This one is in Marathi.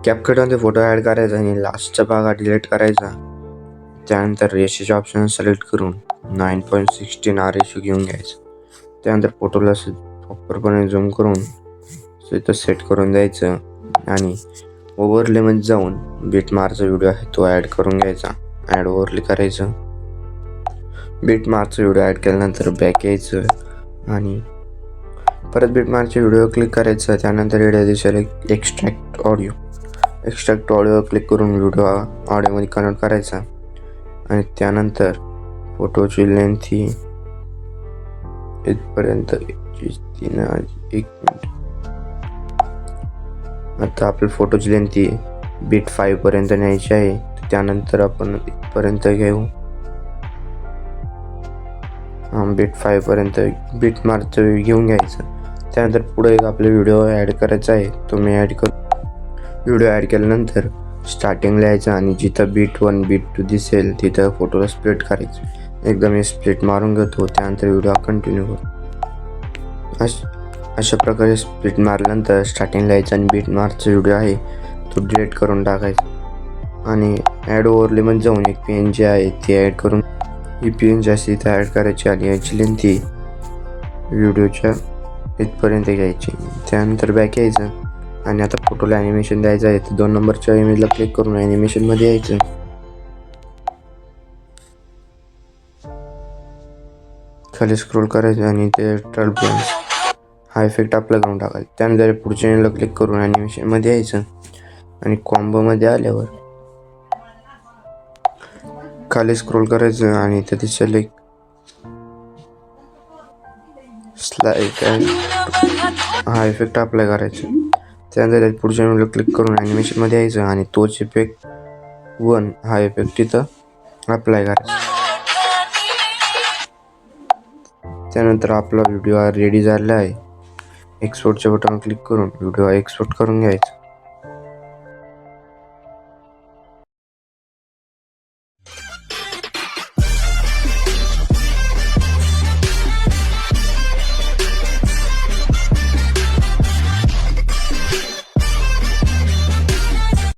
कॅपकटमध्ये फोटो ॲड करायचा आणि लास्टचा भाग डिलीट करायचा. त्यानंतर रेशोचे ऑप्शन सिलेक्ट करून 9.16 रेशो घेऊन घ्यायचं. त्यानंतर फोटोला प्रॉपरपणे झूम करून इथं सेट करून द्यायचं आणि ओव्हरलेमध्ये जाऊन बीटमार्कचा व्हिडिओ आहे तो ॲड करून घ्यायचा. ॲड ओव्हरले करायचं. बीटमार्कचा व्हिडिओ ॲड केल्यानंतर बॅक यायचं आणि परत बीटमार्कचा व्हिडिओ क्लिक करायचा. त्यानंतर इकडे दिसेल एक्स्ट्रॅक्ट ऑडिओ क्लिक करून व्हिडिओ ऑडिओमध्ये कन्वर्ट करायचा आणि त्यानंतर फोटोची लेंथ ही इथपर्यंत 1 मिनिट. आता आपल्या फोटोची लेंथ ही बीट 5 पर्यंत न्यायची आहे. त्यानंतर आपण इथपर्यंत घेऊ. बीट 5 पर्यंत बीटमार्कचं घेऊन घ्यायचं. त्यानंतर पुढे एक आपला व्हिडिओ ॲड करायचा आहे तो मी व्हिडिओ ॲड केल्यानंतर स्टार्टिंगला यायचं आणि जिथं बीट 1 बीट 2 दिसेल तिथं फोटोला स्प्लिट करायचं. एकदम मी स्प्लिट मारून घेतो. त्यानंतर व्हिडिओ कंटिन्यू करतो. अशा प्रकारे स्प्लिट मारल्यानंतर स्टार्टिंगला यायचं आणि बीट मार्कचा व्हिडिओ आहे तो डिलीट करून टाकायचा आणि ॲड ओव्हरलेमध्ये जाऊन एक PNG आहे ती ॲड करून ही PNG अशी इथं ॲड करायची आणि याची लेंथ ही व्हिडिओच्या इथपर्यंत घ्यायची. त्यानंतर बॅक यायचं आणि आता फोटोला ॲनिमेशन द्यायचं आहे तर 2 नंबरच्या इमेजला क्लिक करून ॲनिमेशनमध्ये यायचं. खाली स्क्रोल करायचं आणि ते टर्बुलन्स हा इफेक्ट अप्लाय करून टाकायचा. त्यानंतर पुढच्या इमेजला क्लिक करून ॲनिमेशनमध्ये यायचं आणि कॉम्बोमध्ये आल्यावर खाली स्क्रोल करायचं आणि इथे दिसेल एक स्लाइड हा इफेक्ट अप्लाय करायचा. त्यानंतर पुढच्या इमेजला क्लिक करून ॲनिमेशनमध्ये यायचं आणि तोच इफेक्ट 1 हा इफेक्ट तिथं अप्लाय करायचा. त्यानंतर आपला व्हिडिओ रेडी झाला आहे. एक्सपोर्टच्या बटनवर क्लिक करून व्हिडिओ एक्सपोर्ट करून घ्यायचा.